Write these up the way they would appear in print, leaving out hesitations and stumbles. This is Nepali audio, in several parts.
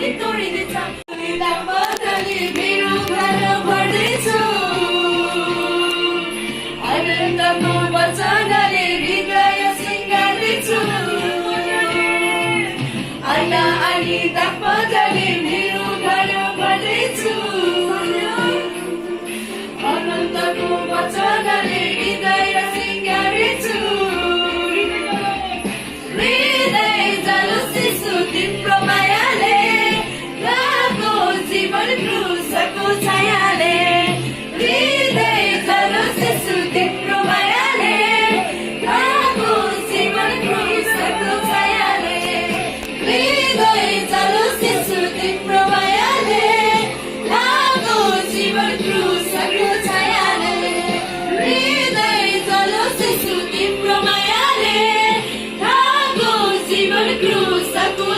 पनि तोडिदिन्छ बदली मेरो घर बढ्दैछु अनन्तको वचनले हृदय सिंगार्दैछु अनि बदली मेरो घर बढ्दैछु अनन्तको वचनले हृदय सिंगार्दैछु तिम्रो मायाले गएको जीवन क्रुसको छायाले हृदय जलोस् यीशु तिम्रो मायाले गएको जीवन क्रुसको छायाले हृदय जलोस् यीशु तिम्रो मायाले गएको जीवन क्रुसको छायाले हृदय जलोस् यीशु तिम्रो मायाले गएको जीवन क्रुसको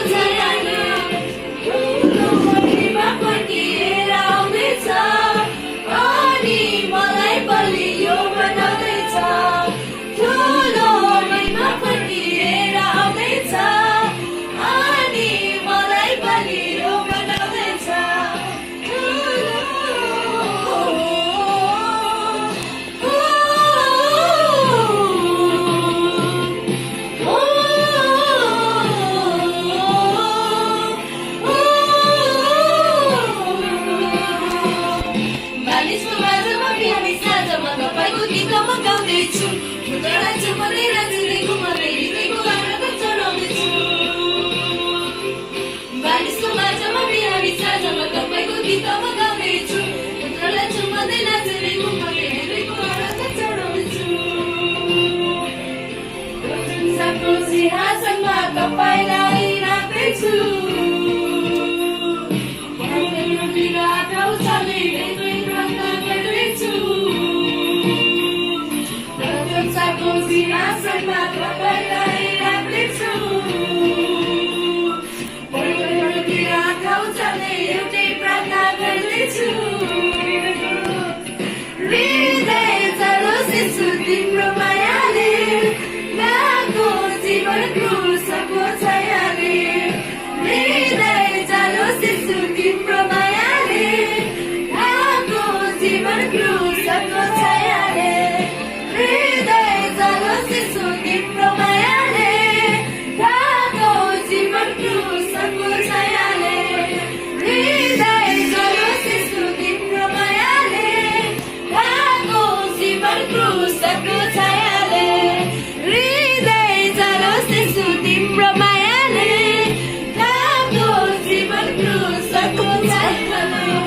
सिंहासनमा तपाईलाई राख्दैछु सिंहासनमा तपाईलाई राख्दैछु एउटै प्रार्थना गर्दैछु हृदय जलोस् यीशु तिम्रो मायाले गएको जीवन क्रुसको छायाले हृदय जलोस् यीशु तिम्रो मायाले गएको जीवन क्रुसको छायाले हृदय जलोस् यीशु तिम्रो मायाले गएको जीवन क्रुसको छायाले हृदय जलोस् यीशु तिम्रो मायाले गएको जीवन क्रुसको छायाले हृदय जलोस् यीशु तिम्रो मायाले गएको जीवन क्रुसको छायाले